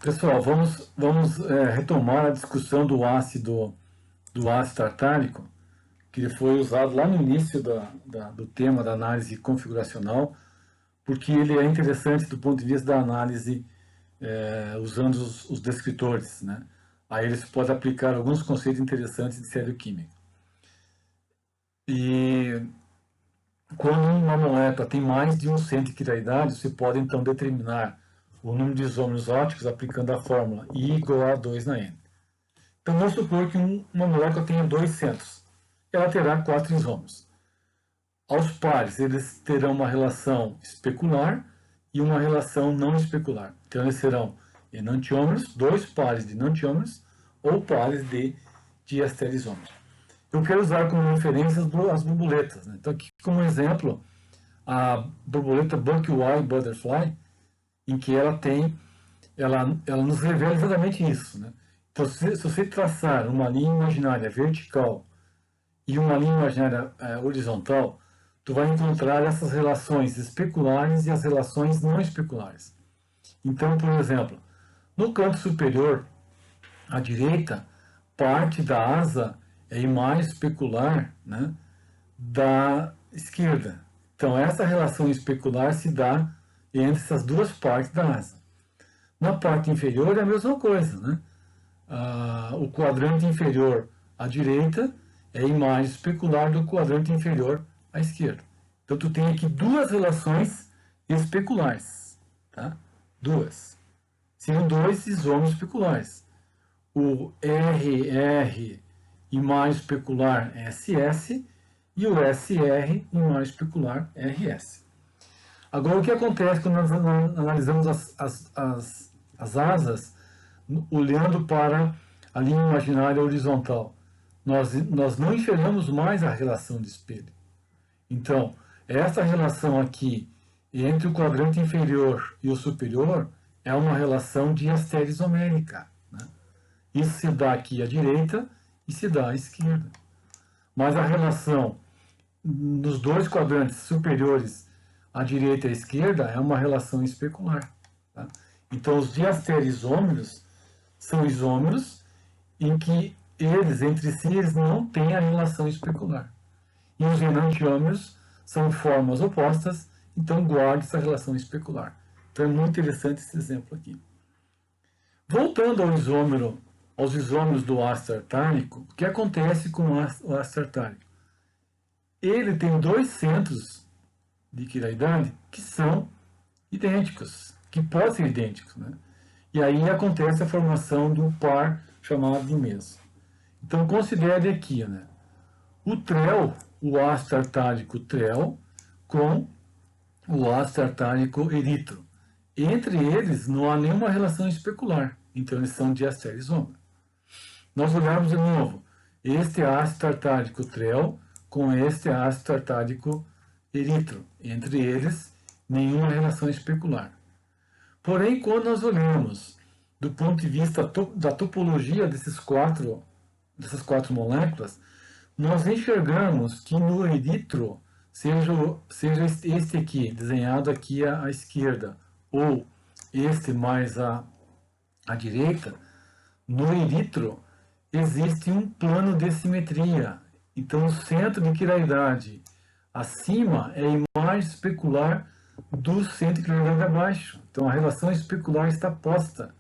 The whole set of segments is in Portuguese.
Pessoal, vamos retomar a discussão do ácido tartárico, que foi usado lá no início do tema da análise configuracional, porque ele é interessante do ponto de vista da análise usando os descritores, né? Aí eles podem aplicar alguns conceitos interessantes de estereoquímica. E quando uma molécula tem mais de um centro de quiraidade, você pode então determinar o número de isômeros ópticos aplicando a fórmula I igual a 2 na N. Então vamos supor que uma molécula tenha dois centros. Ela terá 4 isômeros. Aos pares, eles terão uma relação especular e uma relação não especular. Então eles serão enantiômeros, dois pares de enantiômeros ou pares de diastereisômeros. Eu quero usar como referência as borboletas, né? Então aqui como exemplo, a borboleta Buckwhite Butterfly, em que ela nos revela exatamente isso, né? Então, se você traçar uma linha imaginária vertical e uma linha imaginária horizontal, tu vai encontrar essas relações especulares e as relações não especulares. Então, por exemplo, no canto superior, à direita, parte da asa é a imagem especular, né, da esquerda. Então, essa relação especular se dá entre essas duas partes da asa. Na parte inferior é a mesma coisa, né? O quadrante inferior à direita é a imagem especular do quadrante inferior à esquerda. Então, tu tem aqui duas relações especulares, tá? Duas. São dois isômeros especulares. O RR, imagem especular SS, e o SR, imagem especular RS. Agora, o que acontece quando nós analisamos as asas olhando para a linha imaginária horizontal? Nós não enxergamos mais a relação de espelho. Então, essa relação aqui entre o quadrante inferior e o superior é uma relação diastereisomérica, né? Isso se dá aqui à direita e se dá à esquerda. Mas a relação nos dois quadrantes superiores, à direita e à esquerda, é uma relação especular. Tá? Então, os diastereisômeros são isômeros em que eles, entre si, eles não têm a relação especular. E os enantiômeros são formas opostas, então guarde essa relação especular. Então é muito interessante esse exemplo aqui. Voltando aos isômeros do ácido tartárico, o que acontece com o ácido tartárico? Ele tem dois centros de quiraidade que são idênticos, que podem ser idênticos, né? E aí acontece a formação de um par chamado de meso. Então considere aqui, né, o trel, o ácido tartárico trel, com o ácido tartárico eritro. Entre eles não há nenhuma relação especular, então eles são diastereisômeros. Nós olhamos de novo este ácido tartárico trel com este ácido tartárico eritro. Entre eles, nenhuma relação especular. Porém, quando nós olhamos do ponto de vista da topologia dessas quatro moléculas, nós enxergamos que no eritro, seja este aqui, desenhado aqui à esquerda, ou este mais à direita, no eritro existe um plano de simetria. Então, o centro de quiraidade acima é a imagem especular do centro de quiraidade abaixo. Então, a relação especular está posta.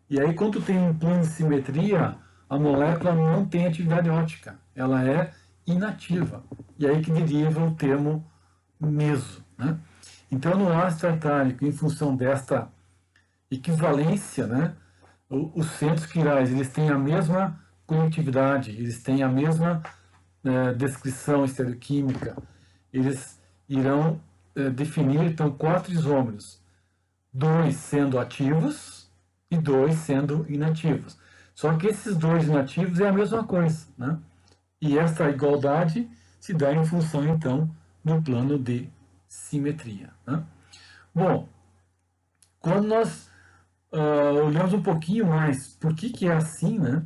E aí, quando tem um plano de simetria, a molécula não tem atividade óptica. Ela é inativa. E aí que deriva o termo meso, né? Então, no ácido tartárico, em função desta equivalência, né, os centros quirais, eles têm a mesma conectividade, eles têm a mesma descrição estereoquímica, eles irão definir, então, 4 isômeros, 2 sendo ativos e 2 sendo inativos. Só que esses 2 inativos é a mesma coisa, né? E essa igualdade se dá em função, então, do plano de simetria, né? Bom, quando nós olhamos um pouquinho mais por que é assim, né?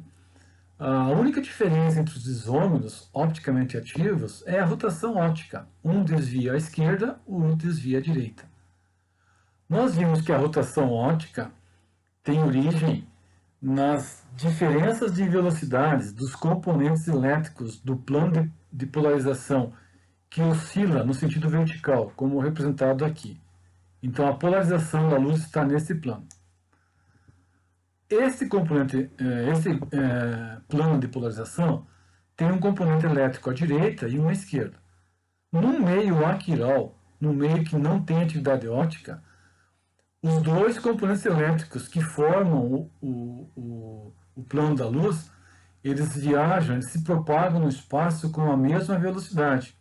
A única diferença entre os isômeros opticamente ativos é a rotação óptica. Um desvia à esquerda, o outro desvia à direita. Nós vimos que a rotação óptica tem origem nas diferenças de velocidades dos componentes elétricos do plano de polarização que oscila no sentido vertical, como representado aqui. Então, a polarização da luz está nesse plano. Esse plano de polarização tem um componente elétrico à direita e um à esquerda. No meio aquiral, no meio que não tem atividade óptica, os dois componentes elétricos que formam o plano da luz, eles viajam, eles se propagam no espaço com a mesma velocidade.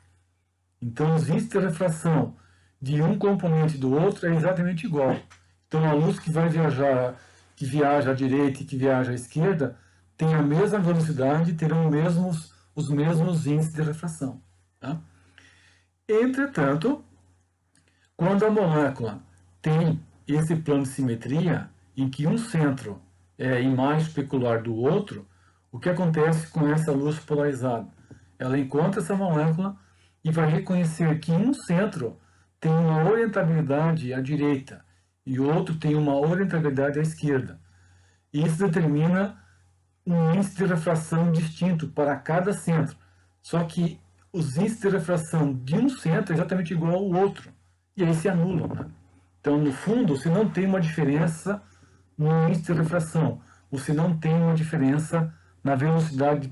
Então, os índices de refração de um componente do outro é exatamente igual. Então, a luz que viaja à direita e que viaja à esquerda, tem a mesma velocidade e terão os mesmos índices de refração. Tá? Entretanto, quando a molécula tem esse plano de simetria, em que um centro é a imagem especular do outro, o que acontece com essa luz polarizada? Ela encontra essa molécula e vai reconhecer que um centro tem uma orientabilidade à direita e o outro tem uma orientabilidade à esquerda. Isso determina um índice de refração distinto para cada centro. Só que os índices de refração de um centro é exatamente igual ao outro. E aí se anulam. Né? Então, no fundo, você não tem uma diferença no índice de refração. Você não tem uma diferença na velocidade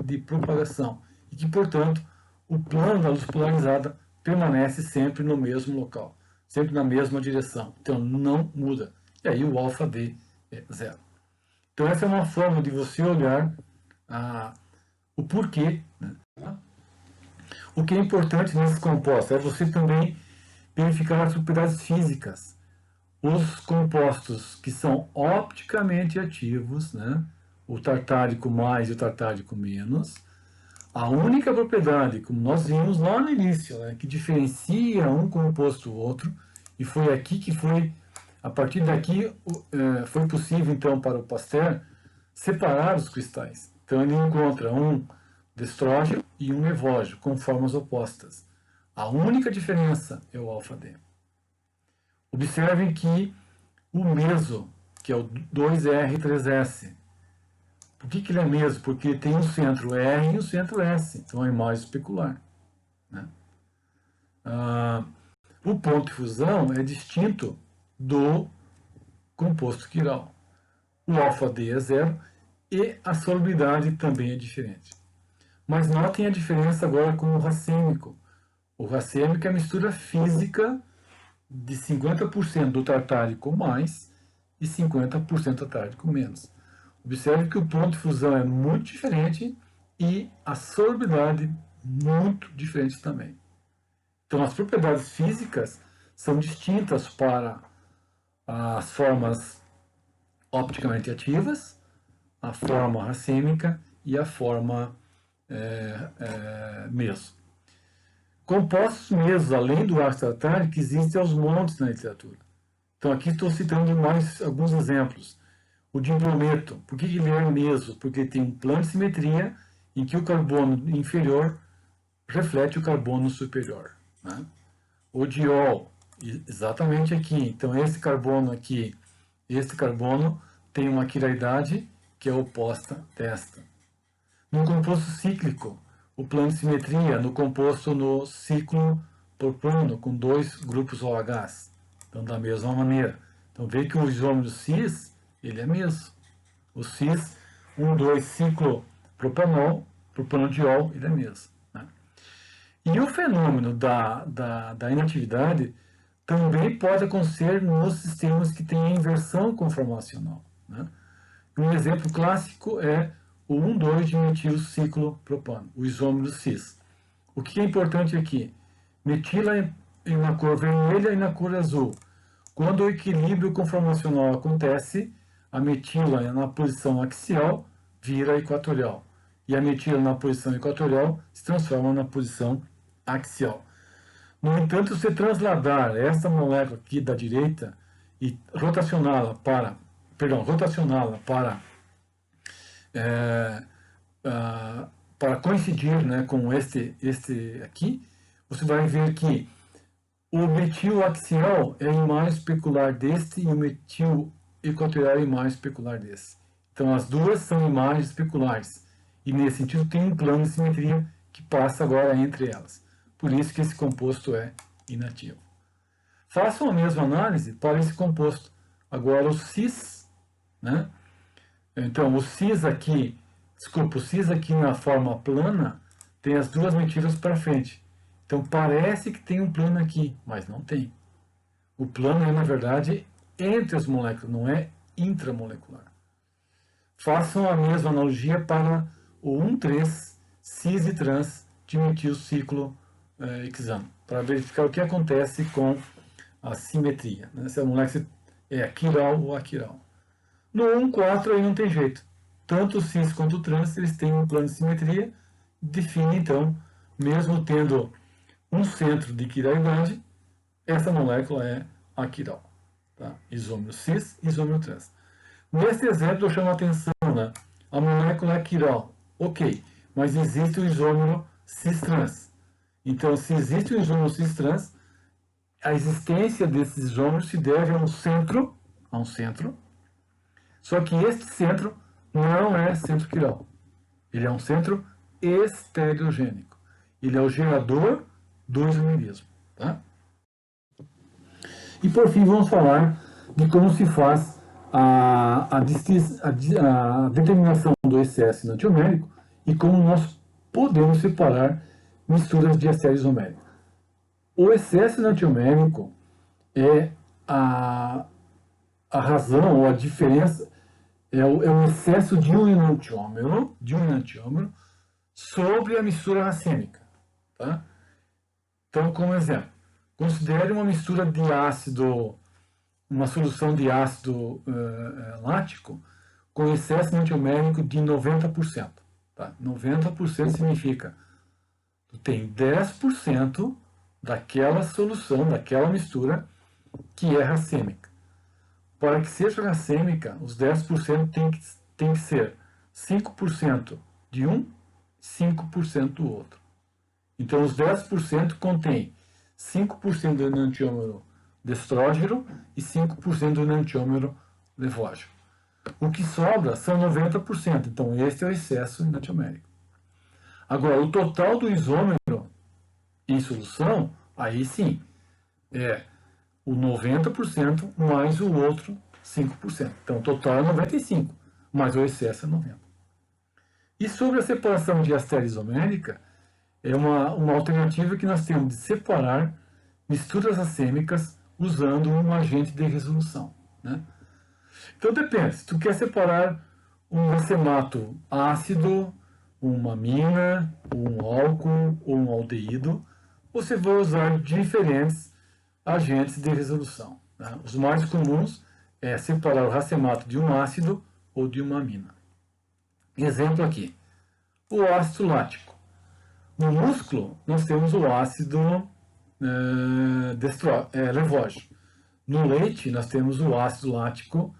de propagação. E que, portanto, o plano da luz polarizada permanece sempre no mesmo local. Sempre na mesma direção. Então, não muda. E aí o ∝d é zero. Então, essa é uma forma de você olhar o porquê. Né? O que é importante nesses compostos é você também verificar as propriedades físicas. Os compostos que são opticamente ativos, né? O tartárico mais e o tartárico menos, a única propriedade, como nós vimos lá no início, né, que diferencia um composto do outro, e foi aqui que foi, a partir daqui, foi possível então para o Pasteur separar os cristais. Então ele encontra um destrógeno e um evógeno, com formas opostas. A única diferença é o ∝D. Observem que o meso, que é o 2R3S, por que ele é meso? Porque tem um centro R e um centro S, então é imagem especular. Né? O ponto de fusão é distinto do composto quiral. O ∝D é zero e a solubilidade também é diferente. Mas notem a diferença agora com o racêmico. O racêmico é a mistura física de 50% do tartárico mais e 50% do tartárico menos. Observe que o ponto de fusão é muito diferente e a solubilidade muito diferente também. Então, as propriedades físicas são distintas para as formas opticamente ativas, a forma racêmica e a forma meso. Compostos mesos, além do ácido tartárico, existem aos montes na literatura. Então, aqui estou citando mais alguns exemplos. O dimbrometo, por que ele é meso? Porque ele tem um plano de simetria em que o carbono inferior reflete o carbono superior. Né? O diol, exatamente aqui. Então, esse carbono aqui, esse carbono tem uma quiralidade que é oposta desta. No composto cíclico, o plano de simetria no composto no ciclo propano com dois grupos OHs. Então, da mesma maneira. Então, vê que o isômero cis, ele é meso. O cis 1,2 ciclo propanodiol, ele é meso. Né? E o fenômeno da inatividade também pode acontecer nos sistemas que têm a inversão conformacional. Né? Um exemplo clássico é o 1,2-dimetil ciclopropano, o isômero cis. O que é importante aqui? Metila na cor vermelha e na cor azul. Quando o equilíbrio conformacional acontece, a metila na posição axial vira equatorial. E a metila na posição equatorial se transforma na posição axial. No entanto, se transladar essa molécula aqui da direita e rotacioná-la para coincidir, né, com este aqui, você vai ver que o metil axial é a imagem especular deste e o metil equatorial é a imagem especular desse. Então as duas são imagens especulares. E nesse sentido tem um plano de simetria que passa agora entre elas. Por isso que esse composto é inativo. Façam a mesma análise para esse composto. Agora o cis, né? Então o cis aqui, desculpa, o cis aqui na forma plana tem as duas metidas para frente. Então parece que tem um plano aqui, mas não tem. O plano é, na verdade, entre as moléculas, não é intramolecular. Façam a mesma analogia para o 1,3 cis e trans de metilciclo hexano, para verificar o que acontece com a simetria, né? Se a molécula é aquiral ou aquiral. No 1,4 aí não tem jeito. Tanto o cis quanto o trans, eles têm um plano de simetria, define então, mesmo tendo um centro de quiralidade, essa molécula é aquiral. Tá? Isômero cis, isômero trans. Nesse exemplo eu chamo a atenção, né? A molécula é aquiral, ok, mas existe o isômero cis-trans. Então, se existe o isômero cis-trans, a existência desses isômeros se deve a um centro, só que este centro não é centro quiral. Ele é um centro estereogênico. Ele é o gerador do isomerismo. Tá? E por fim vamos falar de como se faz a determinação do excesso enantiomérico e como nós podemos separar misturas de ester isomérico. O excesso enantiomérico é a razão ou a diferença, é o excesso de um enantiômero sobre a mistura racêmica. Tá? Então, como exemplo, considere uma mistura de ácido, uma solução de ácido lático com excesso enantiomérico de 90%. Tá? 90% significa que tem 10% daquela solução, daquela mistura que é racêmica. Para que seja racêmica, os 10% tem que ser 5% de um, 5% do outro. Então, os 10% contém 5% do enantiômero destrógeno e 5% do enantiômero levógeno. O que sobra são 90%. Então, este é o excesso enantiomérico. Agora, o total do isômero em solução, aí sim, é o 90% mais o outro 5%. Então, o total é 95%, mas o excesso é 90%. E sobre a separação de ester isomérica, é uma alternativa que nós temos de separar misturas racêmicas usando um agente de resolução. Né? Então depende, se tu quer separar um racemato ácido, uma amina, um álcool ou um aldeído, você vai usar diferentes agentes de resolução. Né? Os mais comuns é separar o racemato de um ácido ou de uma amina. Exemplo aqui, o ácido lático. No músculo, nós temos o ácido levógeno. No leite, nós temos o ácido lático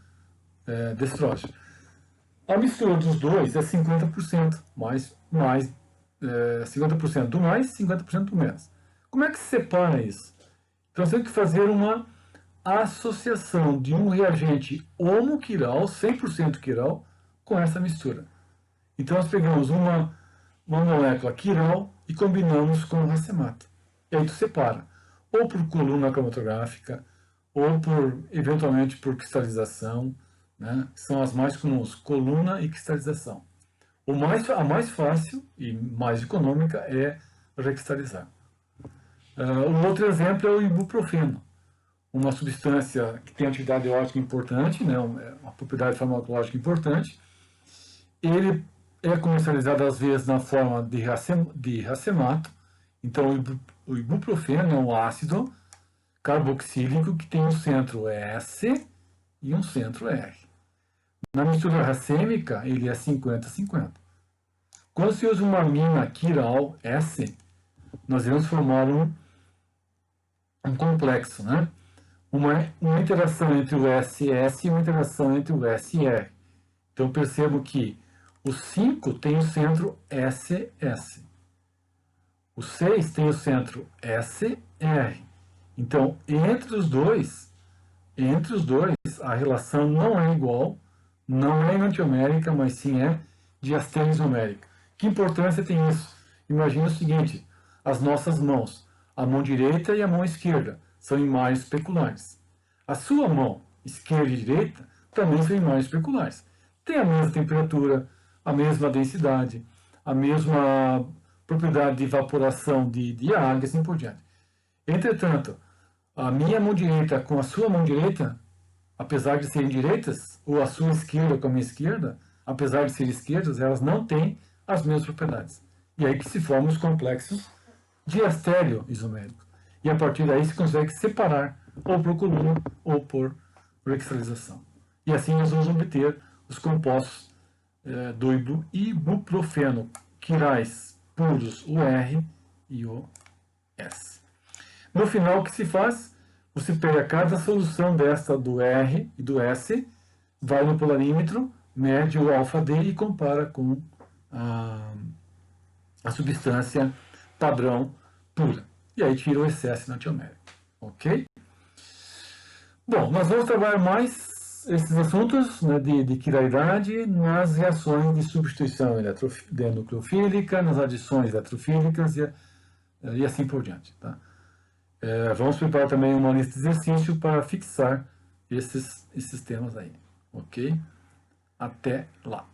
destrógeno. A mistura dos dois é 50%, 50% do mais, 50% do menos. Como é que se separa isso? Então, nós temos que fazer uma associação de um reagente homoquiral, 100% quiral, com essa mistura. Então, nós pegamos uma molécula quiral e combinamos com o racemato. E aí tu separa, ou por coluna cromatográfica, ou eventualmente por cristalização, né? São as mais comuns, coluna e cristalização. A mais fácil e mais econômica é recristalizar. Um outro exemplo é o ibuprofeno, uma substância que tem atividade eótica importante, né? Uma propriedade farmacológica importante. Ele é comercializado às vezes na forma de racemato. Então o ibuprofeno é um ácido carboxílico que tem um centro S e um centro R. Na mistura racêmica ele é 50-50. Quando se usa uma amina quiral S, nós vamos formar um complexo, né? Uma interação entre o SS e uma interação entre o SR. Então percebo que o 5 tem o centro SS. O 6 tem o centro SR. Então, entre os dois, a relação não é igual, não é enantiomérica, mas sim é diastéria isomérica. Que importância tem isso? Imagina o seguinte, as nossas mãos, a mão direita e a mão esquerda, são imagens especulares. A sua mão esquerda e direita também são imagens especulares. Tem a mesma temperatura, a mesma densidade, a mesma propriedade de evaporação de água e assim por diante. Entretanto, a minha mão direita com a sua mão direita, apesar de serem direitas, ou a sua esquerda com a minha esquerda, apesar de serem esquerdas, elas não têm as mesmas propriedades. E aí que se formam os complexos diastéreo-isoméricos. E a partir daí se consegue separar ou por coluna ou por cristalização. E assim nós vamos obter os compostos do ibuprofeno, quirais puros, o R e o S. No final, o que se faz? Você pega cada solução desta do R e do S, vai no polarímetro, mede o alfa-D e compara com a substância padrão pura. E aí tira o excesso enantiomérico. Ok? Bom, nós vamos trabalhar mais esses assuntos, né, de quiraridade nas reações de substituição nucleofílica, nas adições eletrofílicas e assim por diante. Tá? Vamos preparar também uma lista de exercício para fixar esses temas aí. Ok? Até lá.